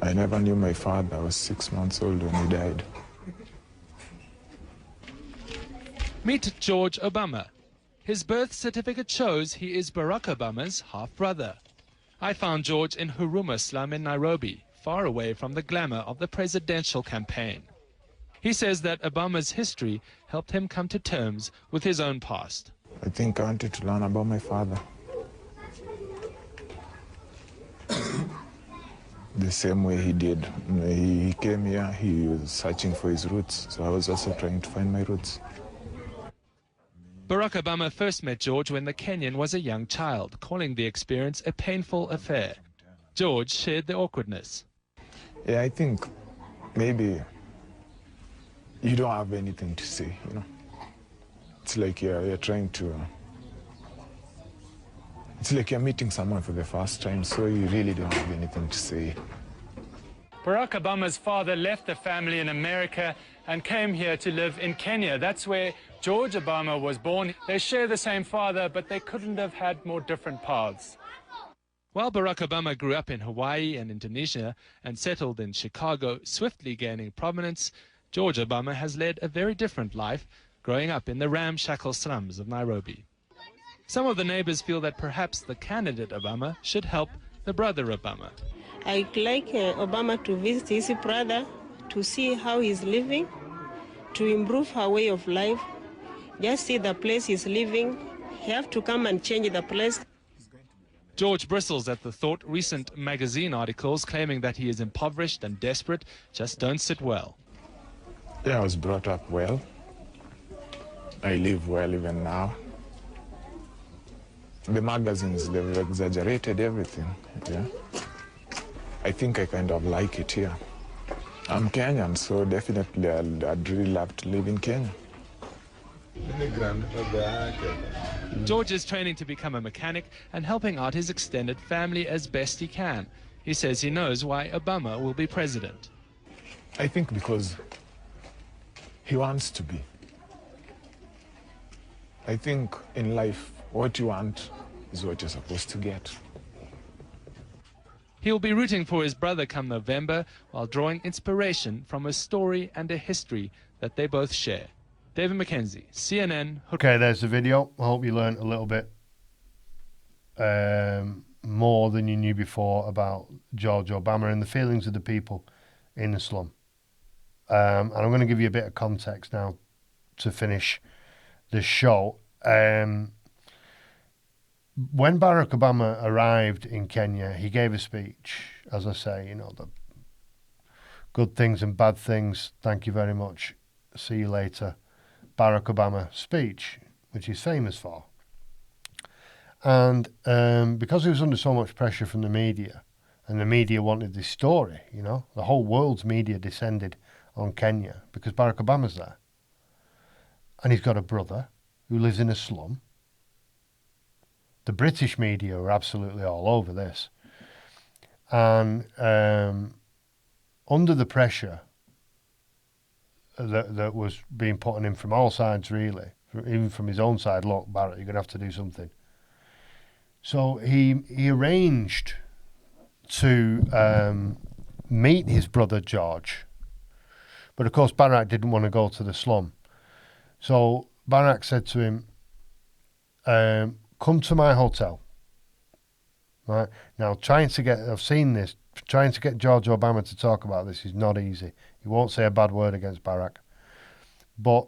I never knew my father. I was 6 months old when he died. Meet George Obama. His birth certificate shows he is Barack Obama's half-brother. I found George in Huruma slum in Nairobi, far away from the glamour of the presidential campaign. He says that Obama's history helped him come to terms with his own past. I think I wanted to learn about my father. The same way he did. He came here, he was searching for his roots, so I was also trying to find my roots. Barack Obama first met George when the Kenyan was a young child, calling the experience a painful affair. George shared the awkwardness. Yeah, I think maybe you don't have anything to say, you know. It's like you're trying to... It's like you're meeting someone for the first time, so you really don't have anything to say. Barack Obama's father left the family in America and came here to live in Kenya. That's where George Obama was born. They share the same father, but they couldn't have had more different paths. While Barack Obama grew up in Hawaii and Indonesia and settled in Chicago, swiftly gaining prominence, George Obama has led a very different life, growing up in the ramshackle slums of Nairobi. Some of the neighbors feel that perhaps the candidate Obama should help the brother Obama. I'd like Obama to visit his brother to see how he's living, to improve her way of life. Just see the place he's living. He have to come and change the place. George bristles at the thought recent magazine articles claiming that he is impoverished and desperate just don't sit well. Yeah, I was brought up well. I live well even now. The magazines, they've exaggerated everything, yeah. I think I kind of like it here. I'm Kenyan, so definitely I'd really love to live in Kenya. George is training to become a mechanic and helping out his extended family as best he can. He says he knows why Obama will be president. I think because he wants to be. I think in life, what you want is what you're supposed to get. He'll be rooting for his brother come November while drawing inspiration from a story and a history that they both share. David McKenzie, CNN. Okay, there's the video. I hope you learned a little bit more than you knew before about George Obama and the feelings of the people in the slum. And I'm going to give you a bit of context now to finish the show. When Barack Obama arrived in Kenya, he gave a speech, as I say, the good things and bad things, thank you very much, see you later, Barack Obama speech, which he's famous for. And because he was under so much pressure from the media, and the media wanted this story, the whole world's media descended on Kenya because Barack Obama's there. And he's got a brother who lives in a slum. The British media are absolutely all over this. And under the pressure that was being put on him from all sides, really, even from his own side, look, Barrett, you're going to have to do something. So he arranged to meet his brother George. But of course, Barack didn't want to go to the slum. So Barack said to him, come to my hotel. Right? Now, I've seen this, trying to get George Obama to talk about this is not easy. He won't say a bad word against Barack. But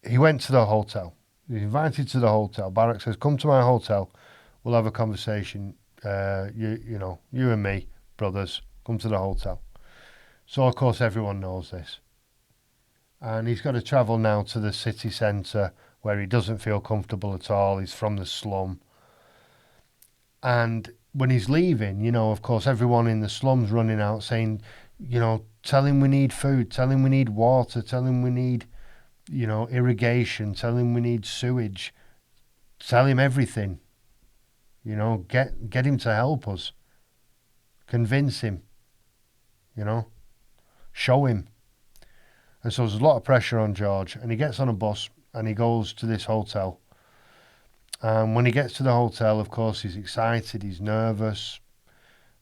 he went to the hotel. He was invited to the hotel. Barack says, come to my hotel. We'll have a conversation. You and me, brothers, come to the hotel. So, of course, everyone knows this. And he's got to travel now to the city centre where he doesn't feel comfortable at all. He's from the slum. And when he's leaving, of course, everyone in the slum's running out saying, tell him we need food, tell him we need water, tell him we need, irrigation, tell him we need sewage, tell him everything. Get him to help us. Convince him. Show him. And so there's a lot of pressure on George, and he gets on a bus and he goes to this hotel. And when he gets to the hotel, of course, he's excited, he's nervous,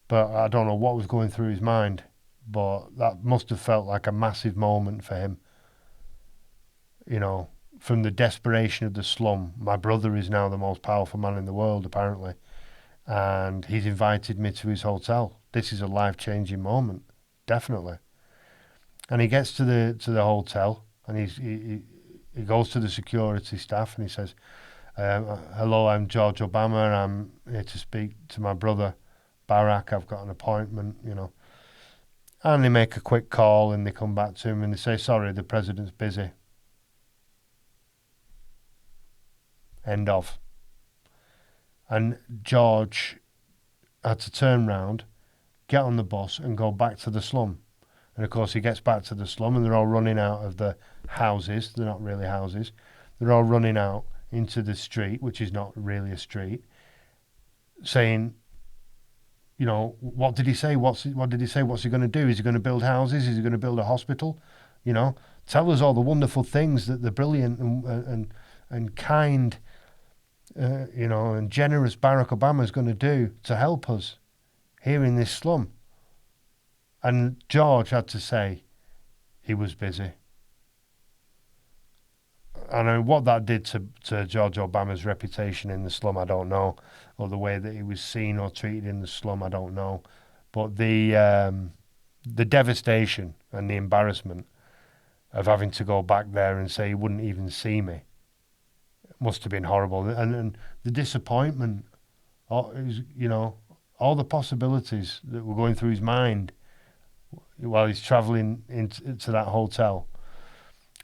but I don't know what was going through his mind, but that must have felt like a massive moment for him. From the desperation of the slum, my brother is now the most powerful man in the world, apparently, and he's invited me to his hotel. This is a life-changing moment, definitely. And he gets to the hotel, and he goes to the security staff, and he says, hello, I'm George Obama, and I'm here to speak to my brother Barack. I've got an appointment, And they make a quick call, and they come back to him, and they say, sorry, the president's busy. End of. And George had to turn round, get on the bus, and go back to the slum. And of course, he gets back to the slum, and they're all running out of the houses. They're not really houses. They're all running out into the street, which is not really a street, saying, what did he say? What did he say? What's he going to do? Is he going to build houses? Is he going to build a hospital? Tell us all the wonderful things that the brilliant and kind, and generous Barack Obama is going to do to help us here in this slum. And George had to say he was busy. And what that did to George Obama's reputation in the slum, I don't know, or the way that he was seen or treated in the slum, I don't know. But the devastation and the embarrassment of having to go back there and say he wouldn't even see me must have been horrible. And the disappointment, all the possibilities that were going through his mind while he's travelling into that hotel.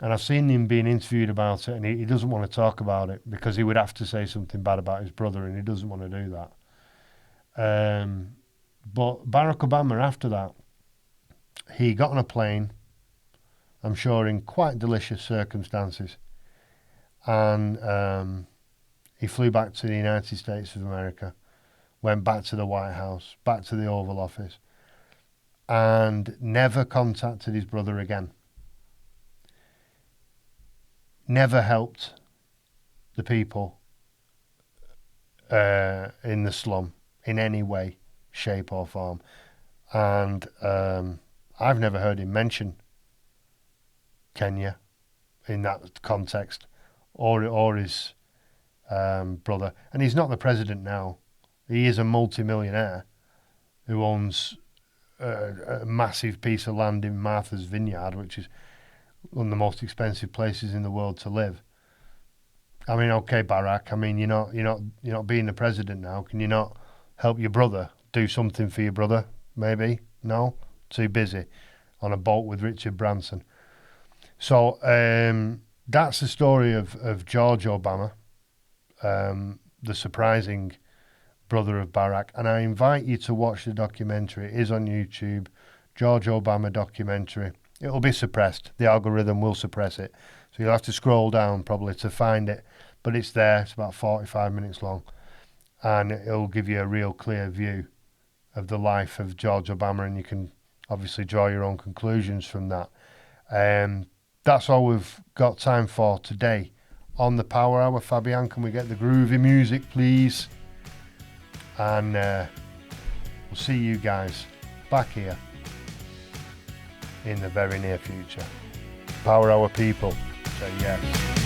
And I've seen him being interviewed about it, and he doesn't want to talk about it because he would have to say something bad about his brother, and he doesn't want to do that. But Barack Obama, after that, he got on a plane, I'm sure in quite delicious circumstances, and he flew back to the United States of America, went back to the White House, back to the Oval Office, and never contacted his brother again. Never helped the people in the slum in any way, shape or form. And I've never heard him mention Kenya in that context or his brother. And he's not the president now. He is a multi-millionaire who owns a massive piece of land in Martha's Vineyard, which is one of the most expensive places in the world to live. I mean, okay, Barack. I mean, you're not being the president now. Can you not help your brother? Do something for your brother, maybe? No, too busy on a boat with Richard Branson. So that's the story of George Obama, the surprising brother of Barack. And I invite you to watch the documentary. It is on YouTube, George Obama documentary. It'll be suppressed. The algorithm will suppress it. So you'll have to scroll down probably to find it. But it's there. It's about 45 minutes long. And it'll give you a real clear view of the life of George Obama. And you can obviously draw your own conclusions from that. That's all we've got time for today on the Power Hour. Fabian, can we get the groovy music, please? And we'll see you guys back here in the very near future. Power Hour people, say yes.